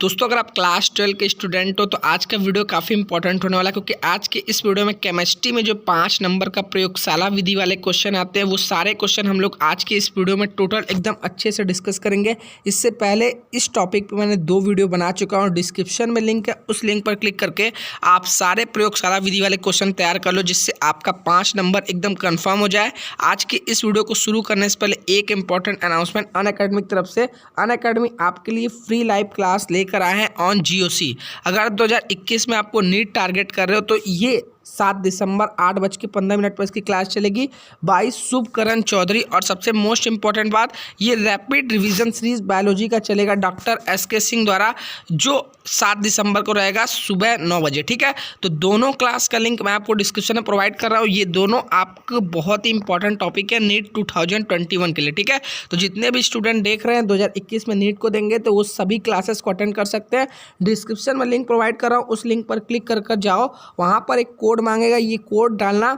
दोस्तों अगर आप क्लास 12 के स्टूडेंट हो तो आज का वीडियो काफ़ी इंपॉर्टेंट होने वाला है, क्योंकि आज के इस वीडियो में केमिस्ट्री में जो 5 नंबर का प्रयोगशाला विधि वाले क्वेश्चन आते हैं वो सारे क्वेश्चन हम लोग आज के इस वीडियो में टोटल एकदम अच्छे से डिस्कस करेंगे। इससे पहले इस टॉपिक पे मैंने 2 वीडियो बना चुका हूँ, डिस्क्रिप्शन में लिंक है, उस लिंक पर क्लिक करके आप सारे प्रयोगशाला विधि वाले क्वेश्चन तैयार कर लो, जिससे आपका 5 नंबर एकदम कन्फर्म हो जाए। आज के इस वीडियो को शुरू करने से पहले एक इंपॉर्टेंट अनाउंसमेंट अनअकैडमी की तरफ से। अनअकैडमी आपके लिए फ्री लाइव क्लास लेकर आए हैं ऑन जीओसी। अगर 2021 में आपको नीट टारगेट कर रहे हो तो ये 7 दिसंबर 8:15 पर इसकी क्लास चलेगी बाई शुभकरण चौधरी। और सबसे मोस्ट इंपॉर्टेंट बात, ये रैपिड रिवीजन सीरीज बायोलॉजी का चलेगा डॉक्टर एसके सिंह द्वारा, जो 7 दिसंबर को रहेगा सुबह 9 बजे। ठीक है, तो दोनों क्लास का लिंक मैं आपको डिस्क्रिप्शन में प्रोवाइड कर रहा हूँ। ये दोनों आपको बहुत ही इंपॉर्टेंट टॉपिक है नीट 2021 के लिए। ठीक है, तो जितने भी स्टूडेंट देख रहे हैं 2021 में नीट को देंगे तो वो सभी क्लासेस को अटेंड कर सकते हैं। डिस्क्रिप्शन में लिंक प्रोवाइड कर रहा हूँ, उस लिंक पर क्लिक कर जाओ, वहाँ पर एक कोड मांगेगा, ये कोड डालना,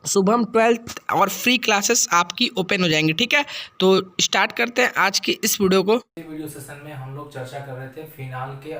शुभम 12th और फ्री क्लासेस आपकी ओपन हो जाएंगी। ठीक है, तो स्टार्ट करते हैं आज की इस वीडियो को। वीडियो सेशन में हम लोग चर्चा कर रहे थे फिनाल के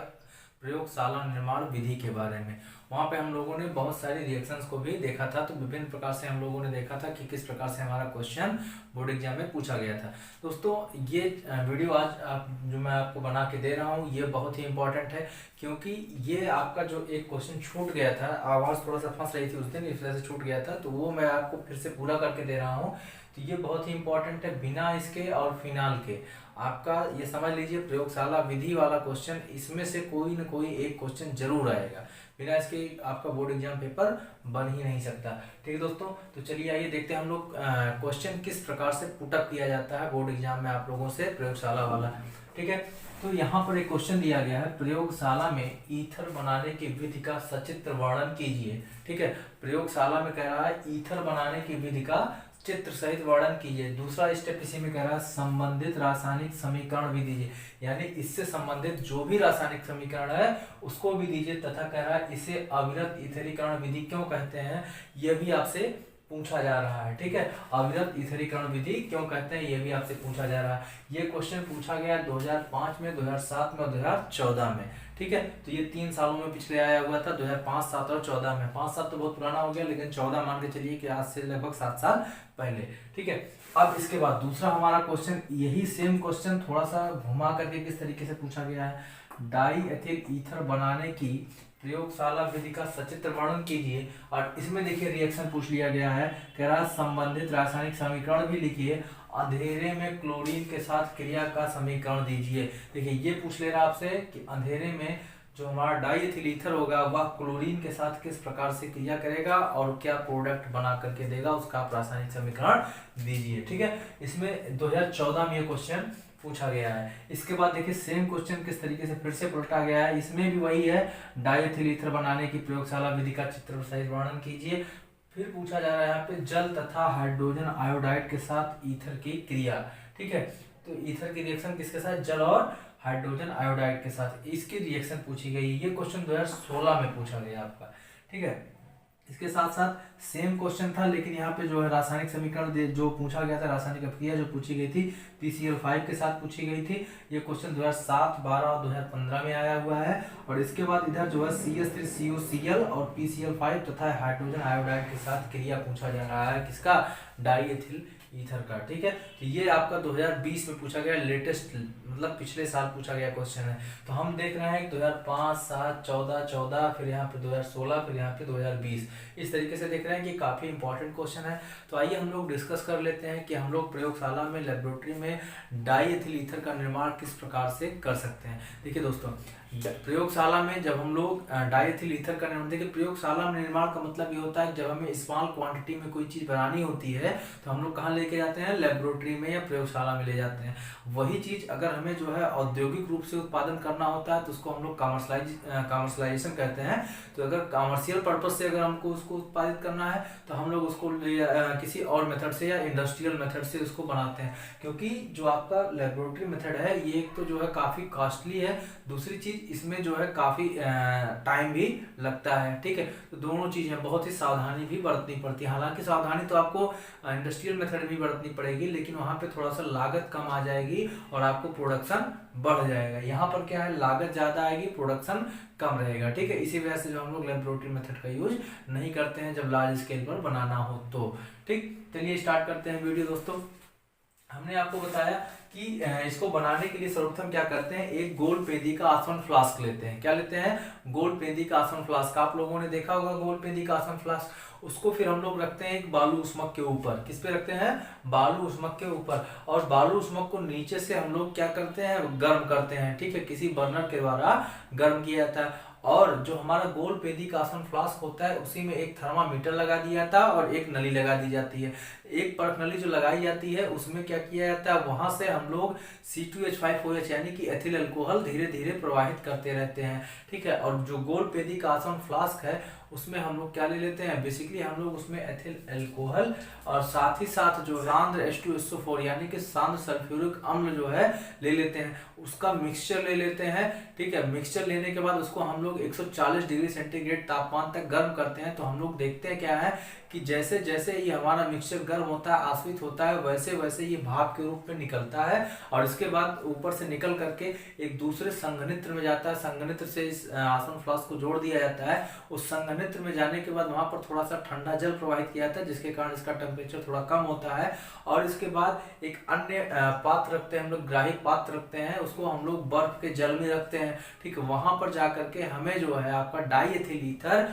प्रयोगशाला निर्माण विधि के बारे में। वहाँ पे हम लोगों ने बहुत सारी रिएक्शंस को भी देखा था, तो विभिन्न प्रकार से हम लोगों ने देखा था कि किस प्रकार से हमारा क्वेश्चन बोर्ड एग्जाम में पूछा गया था। दोस्तों ये वीडियो आज जो मैं आपको बना के दे रहा हूँ ये बहुत ही इंपॉर्टेंट है, क्योंकि ये आपका जो एक क्वेश्चन छूट गया था, आवाज़ थोड़ा सा फंस रही थी उस दिन, इस वजह से छूट गया था, तो वो मैं आपको फिर से पूरा करके दे रहा हूँ। तो ये बहुत ही इंपॉर्टेंट है, बिना इसके और फिनाल के आपका ये समझ लीजिए प्रयोगशाला विधि वाला क्वेश्चन, इसमें से कोई न कोई एक क्वेश्चन जरूर आएगा, बिना इसके आपका बोर्ड एग्जाम पेपर बन ही नहीं सकता। ठीक है दोस्तों, तो चलिए आइए देखते हैं हम लोग क्वेश्चन किस प्रकार से पुटअप किया जाता है बोर्ड एग्जाम में आप लोगों से प्रयोगशाला वाला। ठीक है, तो यहाँ पर एक क्वेश्चन दिया गया है, प्रयोगशाला में ईथर बनाने की विधि का सचित्र वर्णन कीजिए। ठीक है, प्रयोगशाला में कह रहा है ईथर बनाने की विधि का चित्र सहित वर्णन कीजिए। दूसरा स्टेप इसी में कह रहा है संबंधित रासायनिक समीकरण भी दीजिए, यानी इससे संबंधित जो भी रासायनिक समीकरण है उसको भी दीजिए, तथा कह रहा है इसे अविरत इथरीकरण विधि क्यों कहते हैं, यह भी आपसे पूछा जा रहा है। ठीक है, अविरत इथरीकरण विधि क्यों कहते हैं ये भी आपसे पूछा जा रहा है। ये क्वेश्चन पूछा गया 2005 में, 2007 में और 2014 में। ठीक है, तो ये 3 सालों में पिछले आया हुआ था, 2005, 7 और 14 में। 5 साल तो बहुत पुराना हो गया, लेकिन 14 मान के चलिए कि आज से लगभग 7 साल पहले। ठीक है, अब इसके बाद दूसरा हमारा क्वेश्चन, यही सेम क्वेश्चन थोड़ा सा घुमा करके किस तरीके से पूछा गया है, डाई एथिल ईथर बनाने की प्रयोगशाला विधि का सचित्र वर्णन कीजिए। और इसमें देखिए रिएक्शन पूछ लिया गया है, कह रहा है संबंधित रासायनिक समीकरण भी लिखिए, अंधेरे में क्लोरीन के साथ क्रिया का समीकरण दीजिए। देखिए ये पूछ ले रहा है आपसे कि अंधेरे में जो हमारा डाईएथिल ईथर होगा वह क्लोरीन के साथ किस प्रकार से क्रिया करेगा और क्या प्रोडक्ट बना करके देगा, उसका आप रासायनिक समीकरण दीजिए। ठीक है, इसमें 2014 में ये क्वेश्चन पूछा गया है। इसके बाद देखिए सेम क्वेश्चन किस तरीके से फिर से पलटा गया है, इसमें भी वही है, डाईएथिल ईथर बनाने की प्रयोगशाला विधि का चित्र सहित वर्णन कीजिए। फिर पूछा जा रहा है यहाँ पे जल तथा हाइड्रोजन आयोडाइड के साथ ईथर की क्रिया। ठीक है, तो ईथर की रिएक्शन किसके साथ, जल और हाइड्रोजन आयोडाइड के साथ, इसकी रिएक्शन पूछी गई। ये क्वेश्चन 2016 में पूछा गया आपका। ठीक है, इसके साथ साथ सेम क्वेश्चन था, लेकिन यहाँ पे जो है रासायनिक समीकरण जो पूछा गया था, रासायनिक अभिक्रिया जो पूछी गई थी PCl5 के साथ पूछी गई थी। ये क्वेश्चन 2007, 12 और 2015 में आया हुआ है। और इसके बाद इधर जो है CH3COCl और PCl5 तथा हाइड्रोजन आयोडाइड के साथ क्रिया पूछा जा रहा है, किसका, डाईएथिल ईथर का। ठीक है, तो ये आपका 2020 में पूछा गया, लेटेस्ट मतलब पिछले साल पूछा गया क्वेश्चन है। तो हम देख रहे हैं 2005, 7, 14, फिर यहाँ पे 2016, फिर यहाँ पे 2020, इस तरीके से देख रहे हैं कि काफी इंपॉर्टेंट क्वेश्चन है। तो आइए हम लोग डिस्कस कर लेते हैं कि हम लोग प्रयोगशाला में, लेबोरेटरी में डाईएथिल ईथर का निर्माण किस प्रकार से कर सकते हैं। देखिए दोस्तों, प्रयोगशाला में जब हम लोग डाईएथिल ईथर का निर्माण, देखिए प्रयोगशाला में निर्माण का मतलब ये होता है जब हमें स्मॉल क्वांटिटी में कोई चीज बनानी होती है तो हम लोग कहाँ लेके जाते हैं, लेबोरेटरी में या प्रयोगशाला में ले जाते हैं। वही चीज अगर हमें जो है औद्योगिक रूप से उत्पादन करना होता है तो उसको हम लोग कमर्शलाइजेशन कहते हैं। तो अगर कमर्शियल पर्पज से अगर हमको उसको उत्पादित करना है तो हम लोग उसको किसी और मेथड से या इंडस्ट्रियल मेथड से उसको बनाते हैं, क्योंकि जो आपका लेबोरेटरी मेथड है ये एक तो जो है काफी कॉस्टली है, दूसरी चीज इसमें जो है काफी टाइम भी लगता है। ठीक है, तो दोनों चीजें बहुत ही सावधानी भी बरतनी पड़ती है। हालांकि सावधानी तो आपको इंडस्ट्रियल मेथड भी बरतनी पड़ेगी, लेकिन वहाँ पे थोड़ा सा लागत कम आ जाएगी और आपको प्रोडक्शन बढ़ जाएगा। यहाँ पर क्या है, लागत ज़्यादा आएगी, प्रोडक्शन कम रहेगा। ठीक है, इसी वजह से जो हम लोग लेबोरेटरी मेथड का यूज नहीं करते हैं जब लार्ज स्केल पर बनाना हो तो। ठीक, चलिए स्टार्ट करते हैं वीडियो दोस्तों। हमने आपको बताया कि इसको बनाने के लिए सर्वप्रथम क्या करते हैं, एक गोल पेंदी का आसवन फ्लास्क लेते हैं। क्या लेते हैं, गोल पेंदी का आसवन फ्लास्क। आप लोगों ने देखा होगा गोल पेंदी का आसवन फ्लास्क। उसको फिर हम लोग रखते हैं एक बालू उस्मक के ऊपर। किस पे रखते हैं, बालू उस्मक के ऊपर। और बालू उस्मक को नीचे से हम लोग क्या करते हैं, गर्म करते हैं। ठीक है, किसी बर्नर के द्वारा गर्म किया जाता है। और जो हमारा गोल पेंदी का आसवन फ्लास्क होता है उसी में एक थर्मामीटर लगा दिया जाता है और एक नली लगा दी जाती है। एक परख नली जो लगाई जाती है उसमें क्या किया जाता है, वहां से हम लोग C2H5OH यानी कि एथिल अल्कोहल धीरे धीरे प्रवाहित करते रहते हैं। ठीक है, और जो गोल पेंदी का आसवन फ्लास्क है उसमें हम लोग क्या ले लेते हैं, बेसिकली हम लोग उसमें एथिल अल्कोहल और साथ ही साथ जो सांद्र H2SO4 यानी कि सांद्र सल्फ्यूरिक अम्ल जो है ले लेते हैं, उसका मिक्सचर ले लेते हैं। ठीक है, मिक्सचर लेने के बाद उसको हम लोग 140 डिग्री सेंटीग्रेड तापमान तक गर्म करते हैं। तो हम लोग देखते हैं क्या है कि जैसे जैसे ये हमारा मिक्सचर गर्म होता है, आश्रित होता है, वैसे वैसे ये भाप के रूप में निकलता है और इसके बाद ऊपर से निकल करके एक दूसरे संघनित्र में जाता है। संघनित्र से इस आसवन फ्लास्क को जोड़ दिया जाता है। उस संघनित्र में जाने के बाद वहां पर थोड़ा सा ठंडा जल प्रवाहित किया जाता है, जिसके कारण इसका टेम्परेचर थोड़ा कम होता है। और इसके बाद एक अन्य पात्र रखते हैं हम लोग, ग्राही पात्र रखते हैं, उसको हम लोग बर्फ के जल में रखते हैं। ठीक है, वहां पर जाकर के हमें जो है आपका डाई एथिल ईथर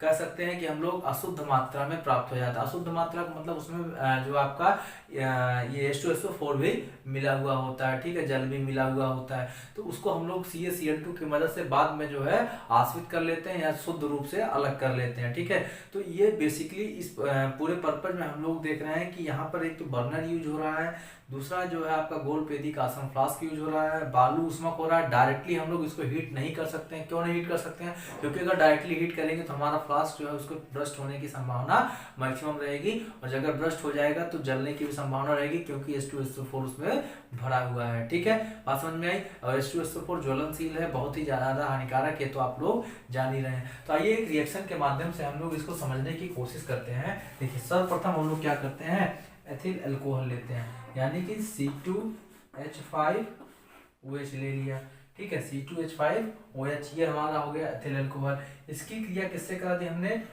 कह सकते हैं कि हम लोग अशुद्ध मात्रा में प्राप्त हो जाता है। अशुद्ध मात्रा का मतलब उसमें जो आपका ये H2SO4 भी मिला हुआ होता है। ठीक है, जल भी मिला हुआ होता है। तो उसको हम लोग CaCl2 की मदद से बाद में जो है आश्रित कर लेते हैं या शुद्ध रूप से अलग कर लेते हैं। ठीक है, तो ये बेसिकली इस पूरे पर्पज में हम लोग देख रहे हैं कि यहाँ पर एक तो बर्नर यूज हो रहा है, दूसरा जो है आपका गोल पेंदी का आसवन फ्लास्क यूज हो रहा है, बालू उस्मक हो रहा है। डायरेक्टली हम लोग इसको हीट नहीं कर सकते हैं। क्यों नहीं हीट कर सकते हैं, क्योंकि अगर डायरेक्टली हीट करेंगे तो हमारा फ्लास्क जो है उसको ब्रस्ट होने की संभावना मैक्सिमम रहेगी, और अगर ब्रस्ट हो जाएगा तो जलने की भी संभावना रहेगी, क्योंकि H2SO4 उसमें भरा हुआ है। ठीक है, बात समझ में आई। और H2SO4 ज्वलनशील है, बहुत ही ज्यादा हानिकारक है, तो आप लोग जान ही रहे हैं। तो आइए एक रिएक्शन के माध्यम से हम लोग इसको समझने की कोशिश करते हैं। देखिए, सर्वप्रथम हम लोग क्या करते हैं, एथिल अल्कोहल लेते हैं, यानी कि C2H5OH ले लिया। ठीक है, C2H5OH ये हमारा हो गया एथिल अल्कोहल। इसकी क्रिया किससे करा दी हमने,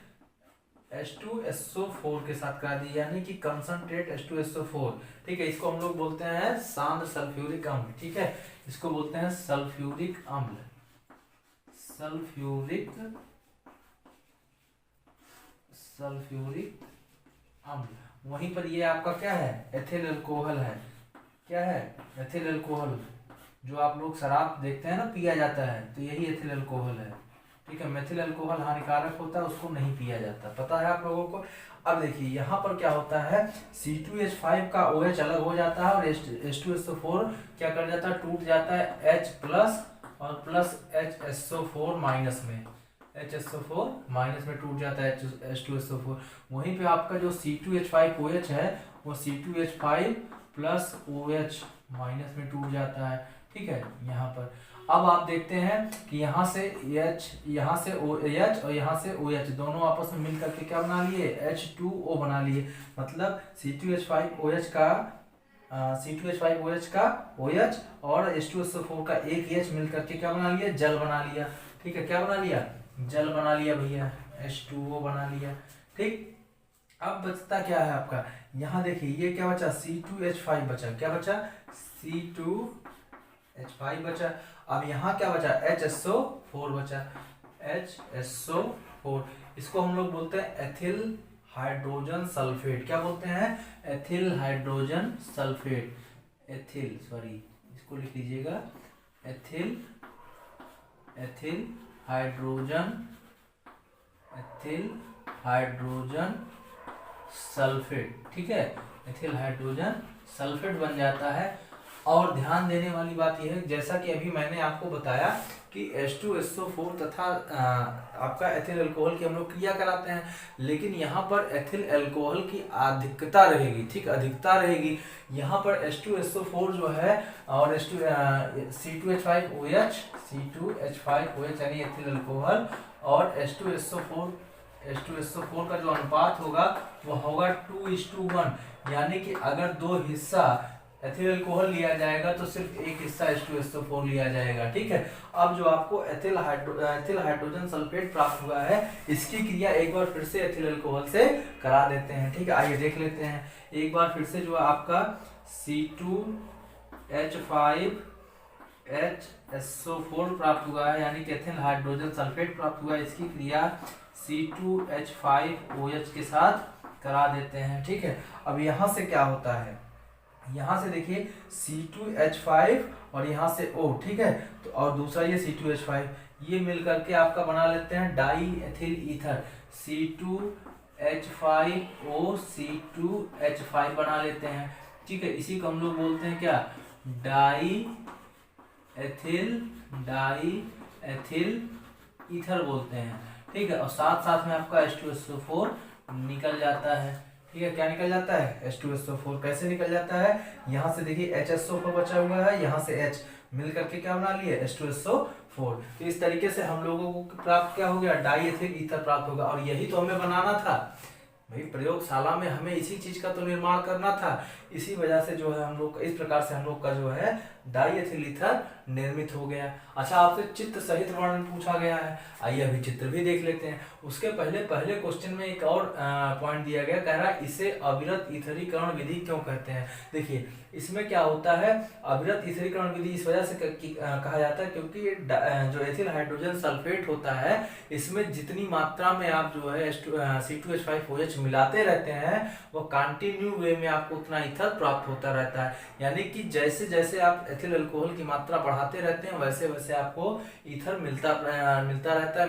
H2SO4 के साथ करा दी, यानी कि कंसंट्रेट H2SO4। ठीक है, इसको हम लोग बोलते हैं सांद्र सल्फ्यूरिक अम्ल। ठीक है, इसको बोलते हैं सल्फ्यूरिक अम्ल, सल्फ्यूरिक अम्ल। वहीं पर ये आपका क्या है, एथिल अल्कोहल है। क्या है, एथिल अल्कोहल। जो आप लोग शराब देखते हैं ना पिया जाता है, तो यही एथिल अल्कोहल है। ठीक है, मेथिल अल्कोहल हानिकारक होता है, उसको नहीं पिया जाता, पता है आप लोगों को। अब देखिए यहाँ पर क्या होता है, C2H5 का OH अलग हो जाता है और H2SO4 क्या कर जाता है, टूट जाता है H प्लस और प्लस HSO4 माइनस में, HSO4 माइनस में टूट जाता है H2SO4। वहीं पे आपका जो C2H5OH है वो C2H5 प्लस OH माइनस में टूट जाता है। ठीक है, यहाँ पर अब आप देखते हैं कि यहाँ से H, यहाँ से OH और यहाँ से OH दोनों आपस में मिल करके क्या बना लिए, H2O बना लिए। मतलब C2H5OH का OH और H2SO4 का एक H मिल करके क्या बना लिया, जल बना लिया। ठीक है, क्या बना लिया, जल बना लिया भैया, H2O बना लिया। ठीक, अब बचता क्या है आपका, यहाँ देखिए ये क्या बचा, C2H5 बचा। क्या बचा, C2H5 बचा। अब यहाँ क्या बचा, HSO4 बचा, HSO4। इसको हम लोग बोलते हैं एथिल हाइड्रोजन सल्फेट। क्या बोलते हैं, ethyl hydrogen sulphate. Ethyl, sorry इसको लिख लीजिएगा, एथिल हाइड्रोजन सल्फेट। ठीक है, एथिल हाइड्रोजन सल्फेट बन जाता है। और ध्यान देने वाली बात यह है, जैसा कि अभी मैंने आपको बताया कि H2SO4 तथा आपका एथिल अल्कोहल की हम लोग क्रिया कराते हैं, लेकिन यहाँ पर एथिल अल्कोहल की अधिकता रहेगी। ठीक, अधिकता रहेगी। यहाँ पर H2SO4 जो है और C2H5OH यानी एथिल अल्कोहल और H2SO4 का जो अनुपात होगा वो होगा 2:1, यानी कि अगर दो हिस्सा एथिल अल्कोहल लिया जाएगा तो सिर्फ एक हिस्सा H2SO4 लिया जाएगा। ठीक है, अब जो आपको एथिल हाइड्रोजन सल्फेट प्राप्त हुआ है, इसकी क्रिया एक बार फिर से एथिल अल्कोहल से करा देते हैं। ठीक है, आइए देख लेते हैं एक बार फिर से। जो आपका C2H5HSO4 प्राप्त हुआ है, यानी कि एथिल हाइड्रोजन सल्फेट प्राप्त हुआ है, इसकी क्रिया C2H5OH के साथ करा देते हैं। ठीक है, अब यहाँ से क्या होता है, यहाँ से देखिए C2H5 और यहाँ से O। ठीक है, तो और दूसरा ये C2H5, ये मिल करके आपका बना लेते हैं die ethyl ether, C2H5O C2H5 बना लेते हैं। ठीक है, इसी को हम लोग बोलते हैं क्या, डाई एथिल ईथर बोलते हैं। ठीक है, और साथ साथ में आपका H2SO4 निकल जाता है। ठीक है, क्या निकल जाता है, H2SO4 कैसे निकल जाता है, यहाँ से देखिए HSO4 बचा हुआ है, यहाँ से H मिल करके क्या बना लिए, H2SO4। तो इस तरीके से हम लोगों को प्राप्त क्या हो गया, डाई एथिल ईथर प्राप्त होगा। और यही तो हमें बनाना था भाई, प्रयोगशाला में हमें इसी चीज का तो निर्माण करना था। इसी वजह से जो है हम लोग इस प्रकार से हम लोग का जो है डाई एथिल ईथर निर्मित हो गया। अच्छा, आपसे चित्र सहित वर्णन पूछा गया है, आइए अभी चित्र भी देख लेते हैं। उसके पहले क्वेश्चन में एक और पॉइंट दिया गया, कह रहा है इसे अविरत ईथरीकरण विधि क्यों कहते हैं। देखिए इसमें क्या होता है, अविरत ईथरीकरण विधि इस वजह से कहा जाता है क्योंकि जो एथिल हाइड्रोजन सल्फेट होता है, इसमें जितनी मात्रा में आप जो है C2H5OH मिलाते रहते हैं, वो कंटिन्यू वे में आपको उतना ईथर प्राप्त होता रहता है। यानी कि जैसे जैसे आप एथिल अल्कोहल की मात्रा बढ़ाते रहते हैं, वैसे वैसे आपको ईथर मिलता रहता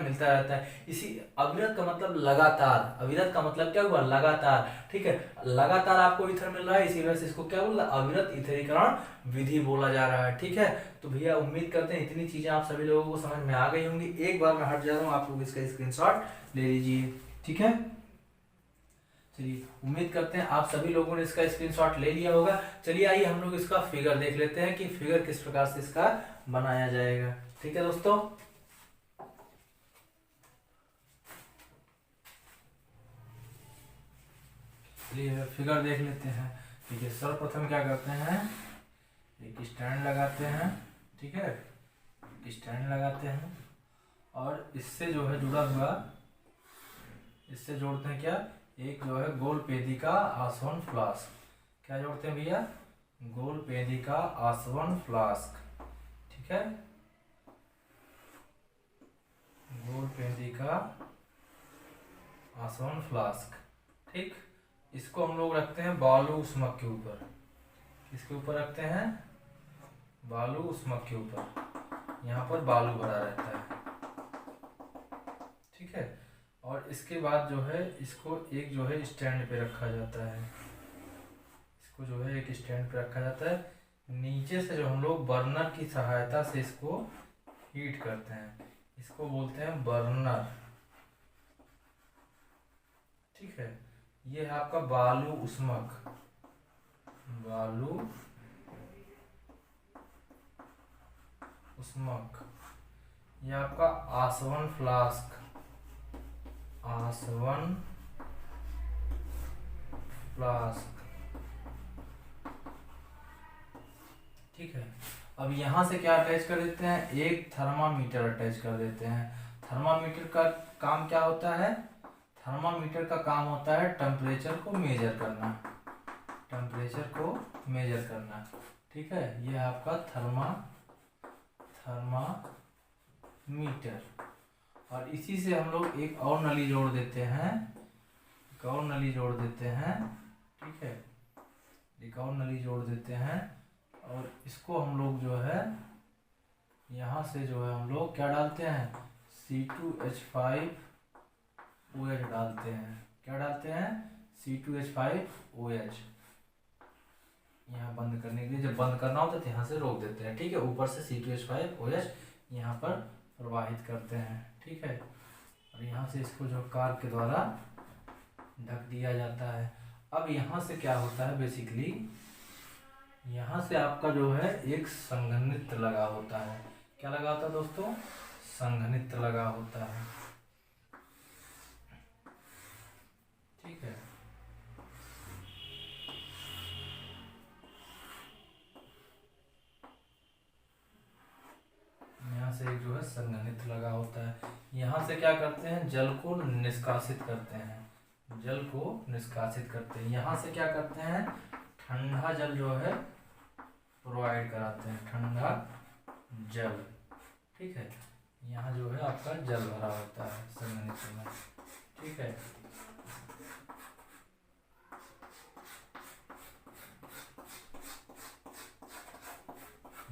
है। इसी अविरत का मतलब लगातार, अविरत का मतलब क्या हुआ, लगातार। ठीक है, लगातार आपको ईथर मिल रहा है, इसी वजह से इसको क्या बोला, अविरत ईथरीकरण विधि बोला जा रहा है। ठीक है, तो भैया उम्मीद करते हैं इतनी चीजें आप सभी लोगों को समझ में आ गई होंगी। एक बार मैं हट जा रहा हूँ, आप लोग इसका स्क्रीनशॉट ले लीजिए। ठीक है, चलिए उम्मीद करते हैं आप सभी लोगों ने इसका स्क्रीनशॉट ले लिया होगा। चलिए आइए हम लोग इसका फिगर देख लेते हैं कि फिगर किस प्रकार से इसका बनाया जाएगा। ठीक है दोस्तों, चलिए फिगर देख लेते हैं। ठीक है, सर्वप्रथम क्या करते हैं, एक स्टैंड लगाते हैं। ठीक है, स्टैंड लगाते हैं और इससे जो है जुड़ा हुआ, इससे जोड़ते हैं क्या, एक जो है गोल पेदी का आसवन फ्लास्क। क्या जोड़ते हैं भैया, गोल पेदी का आसवन फ्लास्क। ठीक है, गोल पेदी का आसवन फ्लास्क। ठीक, इसको हम लोग रखते हैं बालू उष्मक के ऊपर। किसके ऊपर रखते हैं, बालू उष्मक के ऊपर। यहाँ पर बालू भरा रहता है। ठीक है, और इसके बाद जो है इसको एक जो है स्टैंड पे रखा जाता है। इसको जो है एक स्टैंड पे रखा जाता है। नीचे से जो हम लोग बर्नर की सहायता से इसको हीट करते हैं, इसको बोलते हैं बर्नर। ठीक है, ये है आपका बालू उष्मक, बालू उष्मक। ये आपका आसवन फ्लास्क, आसवन फ्लास्क। ठीक है, अब यहां से क्या अटैच कर देते हैं, एक थर्मामीटर अटैच कर देते हैं। थर्मामीटर का काम क्या होता है, थर्मामीटर का काम होता है टेम्परेचर को मेजर करना, टेम्परेचर को मेजर करना। ठीक है, ये आपका थर्मामीटर। और इसी से हम लोग एक और नली जोड़ देते हैं, एक और नली जोड़ देते हैं। ठीक है, एक और नली जोड़ देते हैं और इसको हम लोग जो है यहाँ से जो है हम लोग क्या डालते हैं, C2H5OH डालते हैं। क्या डालते हैं, C2H5OH। यहाँ बंद करने के लिए, जब बंद करना होता है तो यहाँ से रोक देते हैं। ठीक है, ऊपर से C2H5OH यहाँ पर प्रवाहित करते हैं। ठीक है, और यहाँ से इसको जो कार के द्वारा ढक दिया जाता है। अब यहाँ से क्या होता है, बेसिकली यहाँ से आपका जो है एक संघनित्र लगा होता है। क्या लगा होता है दोस्तों, संघनित्र लगा होता है। ठीक है, जो है संघनित्र लगा होता है। यहाँ से क्या करते हैं, जल को निष्कासित करते हैं, जल को निष्कासित करते हैं। यहाँ से क्या करते हैं, ठंडा जल जो है प्रोवाइड कराते हैं, ठंडा जल। ठीक है, यहाँ जो है आपका जल भरा होता है संघनित्र में। ठीक है,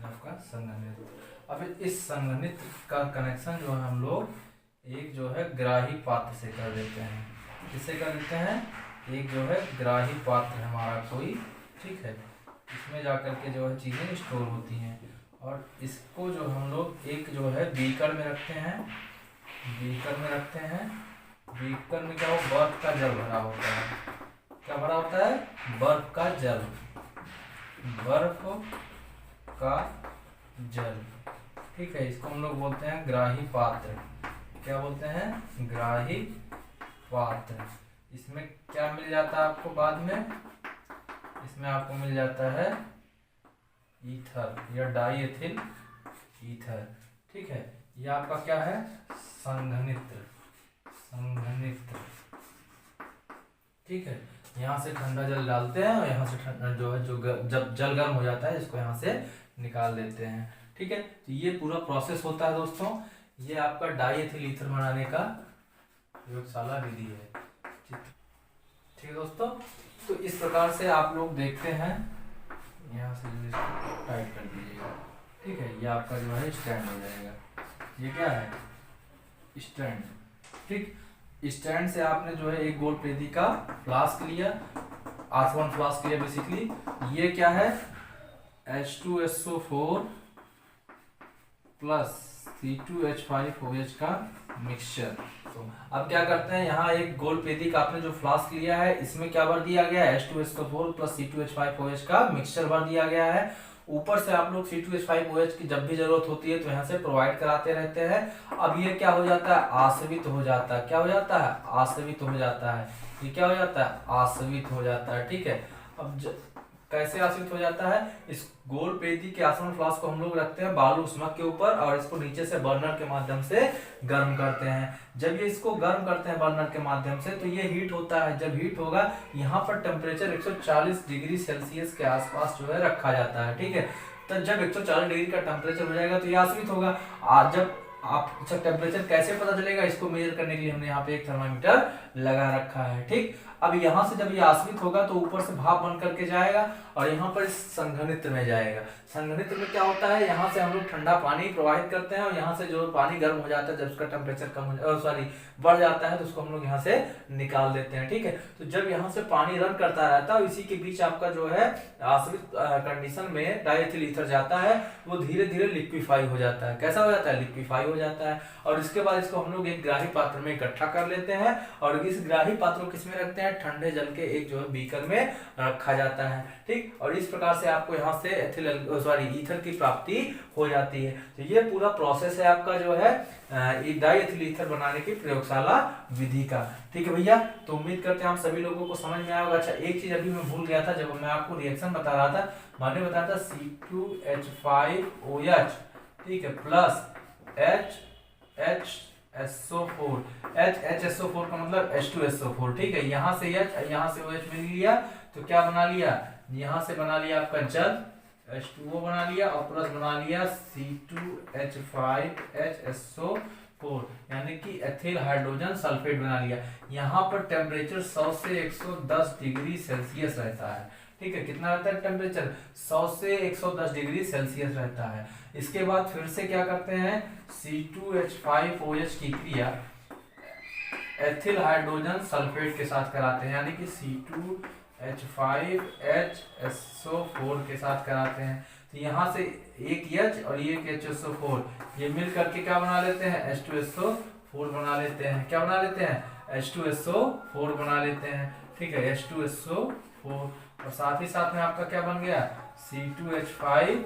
आपका संघनित्र। अब इस संघनित्र का कनेक्शन जो है हम लोग एक जो है ग्राही पात्र से कर देते हैं। किससे कर देते हैं, एक जो है ग्राही पात्र हमारा कोई। ठीक है, इसमें जाकर के जो है चीज़ें स्टोर होती हैं और इसको जो हम लोग एक जो है बीकर में रखते हैं, बीकर में रखते हैं। बीकर में क्या हो, बर्फ का जल भरा होता है। क्या भरा होता है, बर्फ का जल, बर्फ का जल। ठीक है, इसको हम लोग बोलते हैं ग्राही पात्र। क्या बोलते हैं, ग्राही पात्र। इसमें क्या मिल जाता है आपको बाद में, इसमें आपको मिल जाता है ईथर या डाई एथिल ईथर। ठीक है, ये आपका क्या है, संघनित्र, संघनित्र। ठीक है, यहाँ से ठंडा जल डालते हैं और यहाँ से ठंडा जो है जब जल गर्म हो जाता है इसको यहाँ से निकाल देते हैं। ठीक है, तो ये पूरा प्रोसेस होता है दोस्तों। ये आपका डाई एथिल ईथर बनाने का प्रयोगशाला विधि है। ठीक है दोस्तों, तो इस प्रकार से आप लोग देखते हैं। यहाँ से जो इसको टाइट कर दीजिएगा। ठीक है, ये आपका जो है स्टैंड हो जाएगा। ये क्या है, स्टैंड। ठीक, स्टैंड से आपने जो है एक गोल पेदी का फ्लास्क लिया, आसवन फ्लास्क लिया बेसिकली। ये क्या है, H2SO4 प्लस C2H5OH का मिक्सचर। तो अब क्या करते हैं, यहाँ एक गोल पेदी का आपने जो फ्लास्क लिया है इसमें क्या भर दिया गया है, H2SO4 प्लस C2H5OH का मिक्सचर भर दिया गया है। ऊपर से आप लोग C2H5OH की जब भी जरूरत होती है तो यहाँ से प्रोवाइड कराते रहते हैं। अब ये क्या हो जाता है, आसवित हो जाता है। क्या हो जाता है, आसवित हो जाता है। ये क्या हो जाता है, आसवित हो जाता है। ठीक है, अब कैसे आसवित हो जाता है, इस गोल पेदी के आसवन फ्लास्क को हम लोग रखते हैं बालू उष्मक के ऊपर और इसको नीचे से बर्नर के माध्यम से गर्म करते हैं। जब ये इसको गर्म करते हैं बर्नर के माध्यम से तो ये हीट होता है। जब हीट होगा यहाँ पर टेम्परेचर 140 डिग्री सेल्सियस के आसपास जो है रखा जाता है। ठीक है, तो जब 140 डिग्री का टेम्परेचर हो जाएगा तो ये आसवित होगा। जब आप अच्छा टेम्परेचर कैसे पता चलेगा, इसको मेजर करने के लिए हमने यहाँ पे एक थर्मामीटर लगा रखा है। ठीक, अब यहाँ से जब ये आसवित होगा तो ऊपर से भाप बन करके जाएगा और यहाँ पर इस संघनित्र में जाएगा। संघनित्र में क्या होता है, यहाँ से हम लोग ठंडा पानी प्रवाहित करते हैं और यहाँ से जो पानी गर्म हो जाता है, जब उसका टेम्परेचर कम हो बढ़ जाता है तो उसको हम लोग यहाँ से निकाल देते हैं। ठीक है, तो जब यहाँ से पानी रन करता रहता है इसी के बीच आपका जो है आसवित कंडीशन में डाइएथिल ईथर जाता है, वो धीरे धीरे लिक्विफाई हो जाता है। कैसा हो जाता है, लिक्विफाई हो जाता है। और इसके बाद इसको हम लोग एक ग्राही पात्र में इकट्ठा कर लेते हैं और इस ग्राही पात्र को किसमें रखते हैं, ठंडे जल के एक जो है बीकर में रखा जाता है। ठीक, और इस प्रकार से आपको यहाँ से ईथर की प्राप्ति हो जाती है। तो ये पूरा प्रोसेस है आपका जो है डाइएथिल ईथर बनाने की प्रयोगशाला विधि का। ठीक है भैया, तो उम्मीद करते हैं आप सभी लोगों को समझ में आया होगा। अच्छा, एक चीज अभी मैं भूल गया था, जब मैं आपको रिएक्शन बता रहा था मैंने बताया था C2H5OH, ठीक है, प्लस HSO4। HSO4 का मतलब H2SO4। ठीक है, यहाँ से H यहाँ से OH मिल लिया तो क्या बना लिया, यहाँ से बना लिया आपका जल H2O बना लिया और प्लस बना लिया C2H5HSO4 यानी कि एथिल हाइड्रोजन सल्फेट बना लिया। यहाँ पर टेम्परेचर 100 से 110 डिग्री सेल्सियस रहता है। ठीक है, कितना रहता है टेम्परेचर, 100 से 110 डिग्री सेल्सियस रहता है। इसके बाद फिर से क्या करते हैं, C2H5OH की क्रिया एथिल हाइड्रोजन सल्फेट के साथ कराते हैं यानी कि C2H5HSO4 के साथ कराते हैं। तो यहाँ से एक H और ये एक HSO4 ये मिल करके क्या बना लेते हैं, H2SO4 बना लेते हैं। क्या बना लेते हैं, H2SO4 बना लेते हैं। ठीक है, H2SO4 और साथ ही साथ में आपका क्या बन गया, C2H5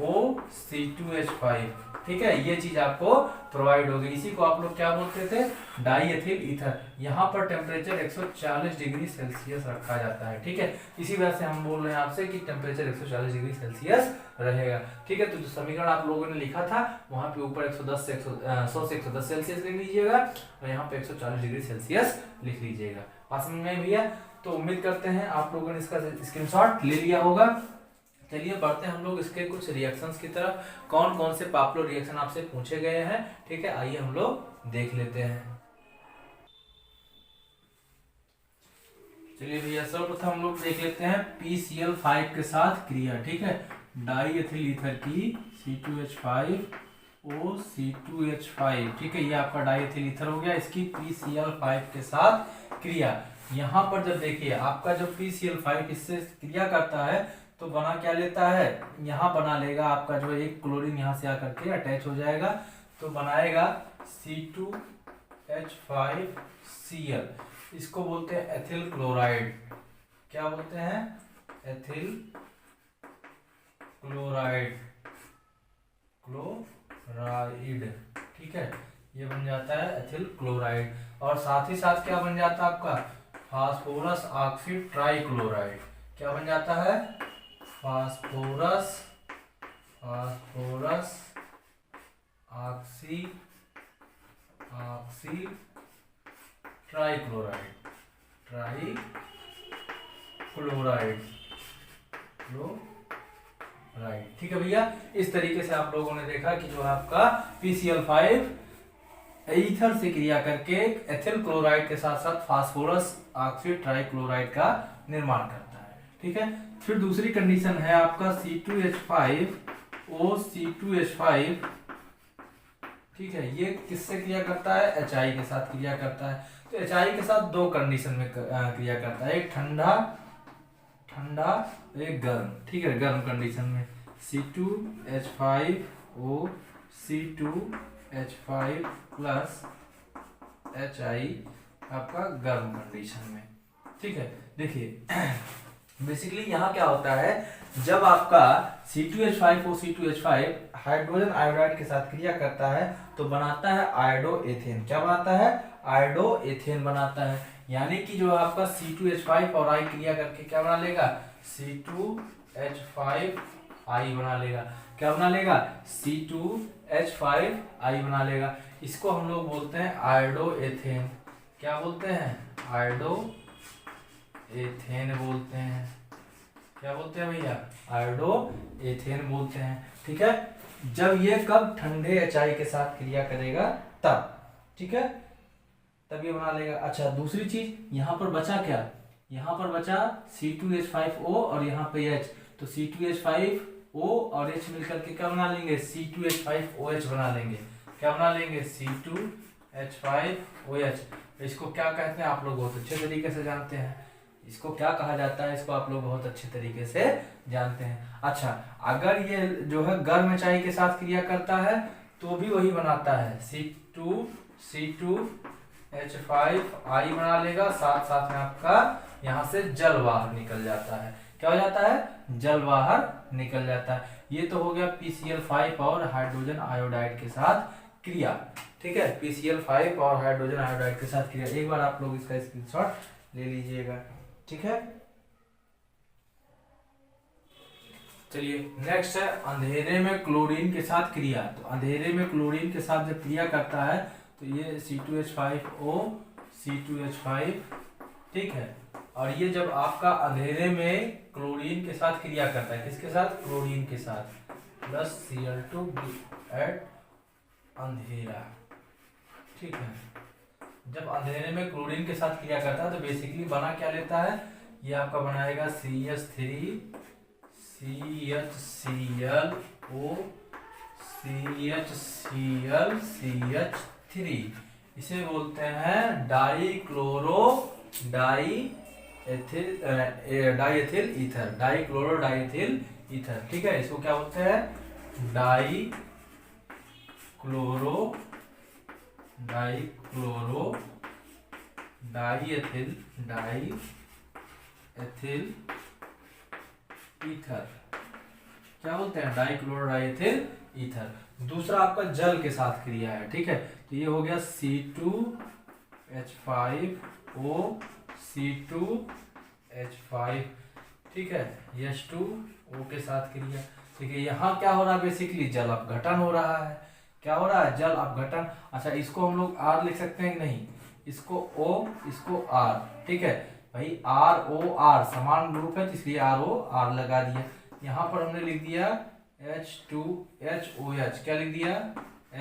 O(C2H5), ठीक है, ये चीज आपको प्रोवाइड होगी। इसी को आप लोग क्या बोलते थे, डाई एथिल ईथर। यहाँ पर टेम्परेचर 140 डिग्री सेल्सियस रखा जाता है, ठीक है। इसी वजह से हम बोल रहे हैं आपसे कि टेम्परेचर 140 डिग्री सेल्सियस रहेगा, ठीक है। तो जो समीकरण आप लोगों ने लिखा था वहां पे ऊपर 100 से 110 सेल्सियस लिख लीजिएगा और यहाँ पे 140 डिग्री सेल्सियस लिख लीजिएगा। बात समझ में भैया? तो उम्मीद करते हैं आप लोगों ने इसका स्क्रीनशॉट ले लिया होगा। चलिए बढ़ते हैं हम लोग इसके कुछ रिएक्शंस की तरफ। कौन कौन से पॉपुलर रिएक्शन आपसे पूछे गए हैं, ठीक है, आइए हम लोग देख लेते हैं। चलिए भैया सर्वप्रथम हम लोग देख लेते हैं PCl5 के साथ क्रिया, ठीक है, डाई एथिल ईथर की C2H5O(C2H5), ठीक है, ये आपका डाई एथिल ईथर हो गया। इसकी PCl5 के साथ क्रिया, यहाँ पर जब देखिए आपका जब PCl5 इससे क्रिया करता है तो बना क्या लेता है, यहाँ बना लेगा आपका जो एक क्लोरीन यहाँ से आकर के अटैच हो जाएगा तो बनाएगा C2H5Cl। इसको बोलते हैं एथिल क्लोराइड। क्या बोलते हैं? एथिल क्लोराइड, ठीक है, ये बन जाता है एथिल क्लोराइड। और साथ ही साथ क्या बन जाता है आपका, फास्फोरस ऑक्सी ट्राइक्लोराइड। क्या बन जाता है? फास्फोरस ऑक्सी ट्राइक्लोराइड, ठीक है भैया। इस तरीके से आप लोगों ने देखा कि जो आपका PCl5 ईथर से क्रिया करके एथिल क्लोराइड के साथ साथ फास्फोरस ऑक्सी ट्राइक्लोराइड का निर्माण करता है, ठीक है। फिर दूसरी कंडीशन है आपका C2H5O(C2H5), ठीक है, ये किससे क्रिया करता है? HI के साथ क्रिया करता है। तो HI के साथ दो कंडीशन में क्रिया करता है, एक ठंडा एक गर्म, ठीक है, गर्म कंडीशन में C2H5O(C2H5) प्लस HI आपका गर्म कंडीशन में, ठीक है। देखिए बेसिकली यहाँ क्या होता है, जब आपका C2H5O(C2H5) हाइड्रोजन आयोडाइड के साथ क्रिया करता है तो बनाता है आयोडो एथेन। क्या बनाता है? आयोडो एथेन बनाता है। यानी कि जो आपका C2H5 और I क्रिया करके क्या बना लेगा? C2H5I बना लेगा। क्या बना लेगा? C2H5I बना लेगा। इसको हम लोग बोलते हैं आयोडो एथेन। क्या बोलते हैं? आयोडो एथेन बोलते हैं। क्या बोलते हैं भैया? आयोडो एथेन बोलते हैं, ठीक है। जब ये कब ठंडे HI के साथ क्रिया करेगा तब, ठीक है, तब ये बना लेगा। अच्छा दूसरी चीज यहाँ पर बचा क्या? यहाँ पर बचा C2H5O और यहाँ पे H, तो C2H5O और H मिलकर के क्या बना लेंगे? C2H5OH बना लेंगे। क्या बना लेंगे? C2H5OH। इसको क्या कहते हैं आप लोग बहुत अच्छे तरीके से जानते हैं। इसको क्या कहा जाता है? इसको आप लोग बहुत अच्छे तरीके से जानते हैं। अच्छा अगर ये जो है गर्म HI के साथ क्रिया करता है तो भी वही बनाता है, C2H5I बना लेगा। साथ साथ में आपका यहाँ से जल बाहर निकल जाता है। क्या हो जाता है? जल बाहर निकल जाता है। ये तो हो गया PCl5 और हाइड्रोजन आयोडाइड के साथ क्रिया, ठीक है, PCl5 और हाइड्रोजन आयोडाइड के साथ क्रिया। एक बार आप लोग इसका स्क्रीनशॉट ले लीजिएगा, ठीक है। चलिए नेक्स्ट है अंधेरे में क्लोरीन के साथ क्रिया। तो अंधेरे में क्लोरीन के साथ जब क्रिया करता है तो ये C2H5O(C2H5), ठीक है, और ये जब आपका अंधेरे में क्लोरीन के साथ क्रिया करता है, किसके साथ? क्लोरीन के साथ, प्लस Cl2 एट अंधेरा, ठीक है। जब अंधेरे में क्लोरीन के साथ क्रिया करता है तो बेसिकली बना क्या लेता है? ये आपका बनाएगा CH3CHClOCHCl3। इसे बोलते हैं dichloro diethyl ether, dichloro diethyl ether, ठीक है। इसको क्या बोलते हैं? Dichloro diethyl ether. क्या बोलते हैं, डाइक्लोरोडाइथिल ईथर। दूसरा आपका जल के साथ क्रिया है, ठीक है, तो ये हो गया C2H5O C2H5, ठीक है, H2O के साथ क्रिया, ठीक है। यहाँ क्या हो रहा है, बेसिकली जल अपघटन हो रहा है। क्या हो रहा है, जल अपघटन। अच्छा, इसको हम लोग R लिख सकते हैं कि नहीं, इसको O इसको R, ठीक है भाई, ROR समान रूप है, तो इसलिए ROR लगा दिया। यहाँ पर हमने लिख दिया H2HOH, क्या लिख दिया,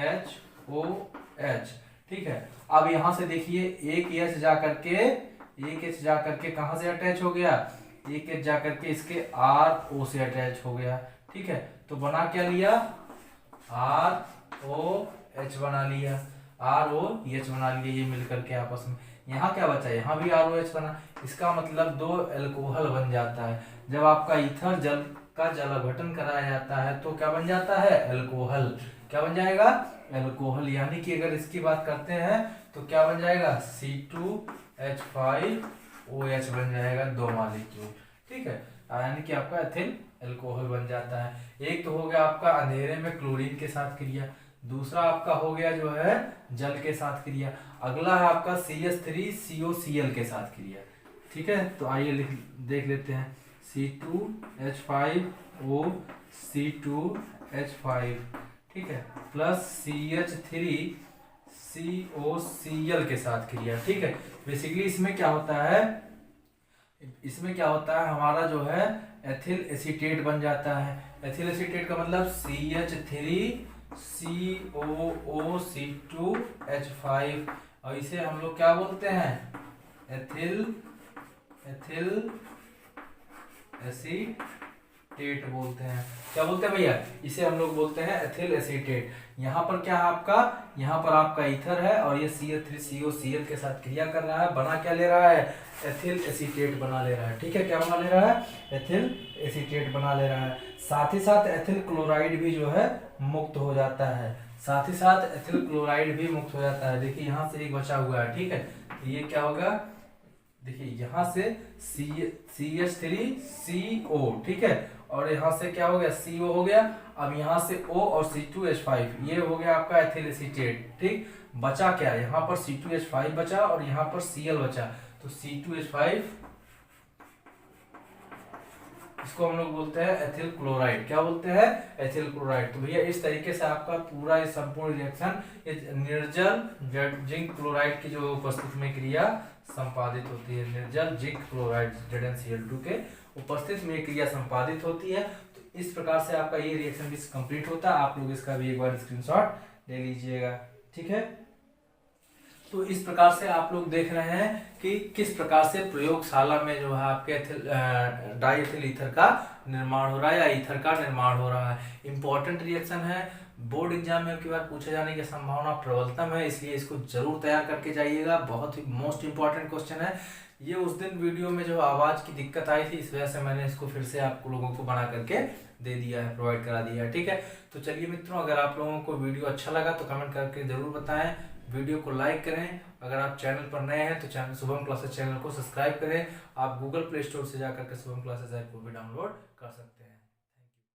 HOH, ठीक है। अब यहाँ से देखिए एक H जाकर के कहाँ से अटैच हो गया, एक H जाकर के इसके RO से अटैच हो गया, ठीक है। तो बना क्या लिया, ROH बना लिया, ROH बना लिया, ये मिलकर के आपस में। यहाँ क्या बचा, यहाँ भी ROH बना, इसका मतलब 2 अल्कोहल बन जाता है। जब आपका ईथर जल का जल अपघटन कराया जाता है तो क्या बन जाता है, अल्कोहल। क्या बन जाएगा, अल्कोहल। यानी कि अगर इसकी बात करते हैं तो क्या बन जाएगा, C2H5OH बन जाएगा, 2 मॉलिक्यूल, ठीक है। यानी कि आपका एथिल अल्कोहल बन जाता है। एक तो हो गया आपका अंधेरे में क्लोरीन के साथ क्रिया, दूसरा आपका हो गया जो है जल के साथ क्रिया। अगला है आपका CH3COCl के साथ क्रिया, ठीक है। तो आइए देख लेते हैं, C2H5O C2H5, ठीक है, प्लस CH3COCl के साथ क्रिया, ठीक है। बेसिकली इसमें क्या होता है, हमारा जो है एथिल एसीटेट बन जाता है। एथिल एसीटेट का मतलब CH3COOC2H5, और इसे हम लोग क्या बोलते हैं, एथिल एसीटेट बोलते हैं। क्या बोलते हैं भैया, इसे हम लोग बोलते हैं एथिल एसीटेट। यहाँ पर क्या है आपका, यहाँ पर आपका ईथर है और ये CH3COCl के साथ क्रिया कर रहा है, बना क्या ले रहा है, एथिल एसीटेट बना ले रहा है, ठीक है। क्या बना ले रहा है, एथिल एसीटेट बना ले रहा है। साथ ही साथ एथिल क्लोराइड भी जो है मुक्त हो जाता है, साथ ही साथ एथिल क्लोराइड भी मुक्त हो जाता है। देखिए यहाँ से एक बचा हुआ है, ठीक है, तो ये क्या होगा, देखिए यहाँ से CH3CO, ठीक है, और यहाँ से क्या हो गया, CO हो गया। अब यहाँ से O और C2H5, ये हो गया आपका एथिल एसीटेट, ठीक। बचा क्या, यहाँ पर C2H5 बचा और यहाँ पर Cl बचा, तो C2H5 इसको हम लोग बोलते हैं एथिल क्लोराइड। क्या बोलते हैं, एथिल क्लोराइड। तो भैया इस तरीके से आपका पूरा ये संपूर्ण रिएक्शन निर्जल जिंक क्लोराइड की जो उपस्थिति में क्रिया संपादित होती है, निर्जल जिंक क्लोराइड ZnCl2 के उपस्थिति में क्रिया संपादित होती है। तो इस प्रकार से आपका ये रिएक्शन भी कंप्लीट होता है। आप लोग इसका भी एक बार स्क्रीनशॉट ले लीजिएगा, ठीक है। तो इस प्रकार से आप लोग देख रहे हैं कि किस प्रकार से प्रयोगशाला में जो है आपके डाइएथिल ईथर का निर्माण हो रहा है या ईथर का निर्माण हो रहा है। इंपॉर्टेंट रिएक्शन है, बोर्ड एग्जाम में की बार पूछे जाने की संभावना प्रबलतम है, इसलिए इसको जरूर तैयार करके जाइएगा। बहुत ही मोस्ट इंपॉर्टेंट क्वेश्चन है ये। उस दिन वीडियो में जो आवाज की दिक्कत आई थी, इस वजह से मैंने इसको फिर से आप लोगों को बना करके दे दिया है, प्रोवाइड करा दिया है, ठीक है। तो चलिए मित्रों, अगर आप लोगों को वीडियो अच्छा लगा तो कमेंट करके जरूर बताएं, वीडियो को लाइक करें। अगर आप चैनल पर नए हैं तो चैनल शुभम क्लासेस चैनल को सब्सक्राइब करें। आप गूगल प्ले स्टोर से जाकर के शुभम क्लासेस ऐप को भी डाउनलोड कर सकते हैं।